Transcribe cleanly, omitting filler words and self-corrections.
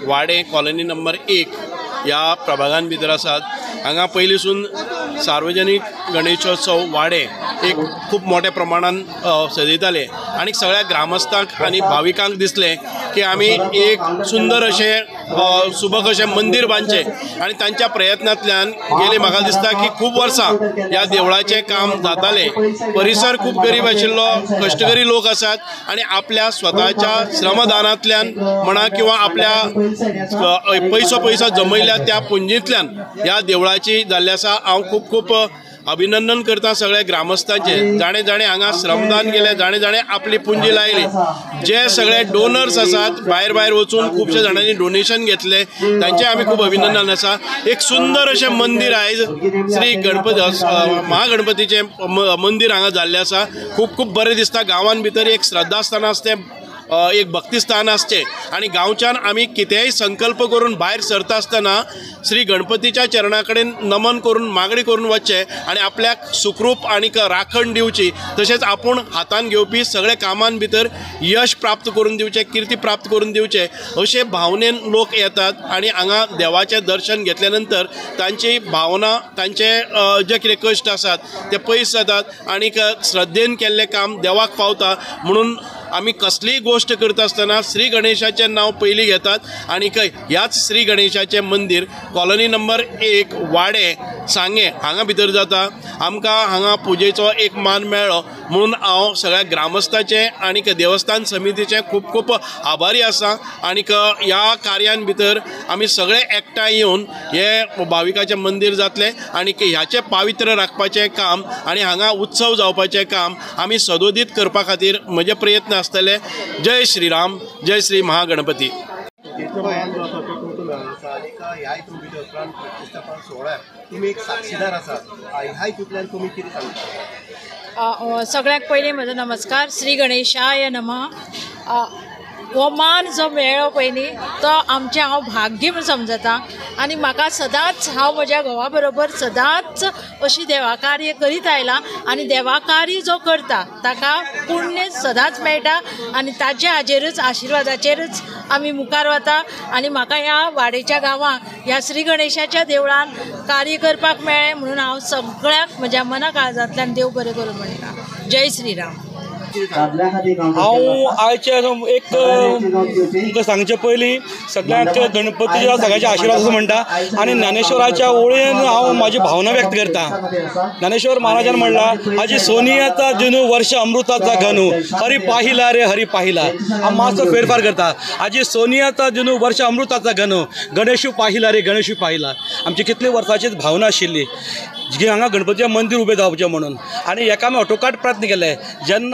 वाडे colony number 1 या प्रभागान भितर आसात। हांगा पयलीसून सार्वजनिक गणेशोत्सव वाडे एक खूप मोठ्या प्रमाणात सजयताले आणि सगळ्या ग्रामस्थांक आणि भाविकांक दिसले की आम्ही एक सुंदर असे सुबक असे मंदिर बांदचे आणि त्यांच्या प्रयत्नांतल्यान गेले म्हाका दिसता की खूप वर्सां या देवळाचे काम जाताले। परिसर खूप गरीब आशिल्लो, कष्टकरी लोक आसात आणि आपल्या स्वतःच्या श्रमदानांतल्यान म्हणा किंवा आपल्या पैसो जमयल्या त्या पुंजींतल्यान या देवळाची जाल्ली आसा। हांव खूप अभिनंदन करता सगळ्या ग्रामस्थांचे, जाणे जाणे हांगा श्रमदान केले, जाणे जाणे आपली पुंजी लायली। जे सगळे डोनर्स आसात भायर वचून खूपशे जाणांनी डोनेशन घेतले, तांचे आमी खूप अभिनंदन आसा। एक सुंदर अशें मंदिर आयज श्री गणपती महागणपतीचे मंदिर हांगा जाल्लें आसा। खूप बरें दिसता। गांवान भितर एक श्रद्धास्थान आसता, एक भक्तिस्थान आसचे आणि गांवच्यान आमी कितेंय संकल्प करून भायर सरता आसतना श्री गणपतीच्या चरणा कडेन नमन करून मागणी करून वचचे आणि आपल्याक सुखरूप आणि राखण दिवची, तशेंच आपूण हातान घेवपी सगळे कामान भितर यश प्राप्त करून दिवचे, कीर्ती प्राप्त करून दिवचे अशे भावनेन लोक येतात आणि हांगा देवाचे दर्शन घेतल्या नंतर तांची भावना, तांचे जे कितें कश्ट आसात ते पयस जातात आणि श्रद्धेन केल्लें काम देवाक पावता। म्हणून आमी कसलीय गोष्ट करता आसतना श्री गणेशाचे नाव पयलीं घेतात आणि ह्याच श्री गणेशाचे मंदिर कॉलनी नंबर 1 वाडे सांगे हांगा भितर जाता। आमकां हांगा पुजेचो एक मान मेळ्ळो म्हणून हांव सगळ्या ग्रामस्थांचे आणि देवस्थान समितीचे खूप आभारी आसा। आणि ह्या कार्यान भितर आमी सगळे एकठांय येवन हे भाविकाचें मंदिर जातलें आणि ह्याचे पावित्र राखपाचें काम आणि हांगा उत्सव जावपाचें काम आमी सदोदीत करपा खातीर म्हजे प्रयत्न आसतले। जय श्रीराम, जय श्री महागणपती। तुम्ही एक साक्षीदार आसा, ह्या हितूंतल्यान तुमी कितें सांगता? सगळ्याक पयलीं म्हजो नमस्कार। श्री गणेशाय नमः। हो मान जो मेळ्ळो पयलीं तो आमचें हांव भाग्य म्हूण समजता आनी म्हाका सदांच हांव म्हज्या घोवा बरोबर सदांच अशी देवाकार्य करीत आयलां आणि देवाकार्य जो करता ताका पुण्य सदांच मेळटा आणि ताच्या हाजेरूच आशिर्वादाचेरूच आमी मुखार वता। आणि म्हाका ह्या वाडेच्या गांवांत ह्या श्री गणेशाच्या देवळान कार्य करपाक मेळ्ळें म्हणून हांव सगळ्यांक म्हज्या मना काळजांतल्यान देव बरें करूं म्हणटा। जय श्रीराम। हांव आयचे एक तुमकां सांगचे पयलीं सगळ्यांक गणपतीच्या सगळ्यांचे आशिर्वाद असो म्हणटा आनी ज्ञानेश्वराच्या ओळयेन हांव म्हाजी भावना व्यक्त करता. ज्ञानेश्वर महाराजान म्हणला हाजी सोनियाचा जनू वर्ष अमृताचा घनू हरी पाहिला रे हरी पाहिला. हांव मातसो फेरफार करता. हाजी सोनियाचा जनू वर्ष अमृताचा घनू गणेशू पाहिला रे गणेशू पाहिला. आमची कितली वर्सांची भावना आशिल्ली की हांगा गणपतीचें मंदीर उबें जावचें म्हणून आनी हेका आमी ऑटोकाट प्रयत्न केले. जेन्ना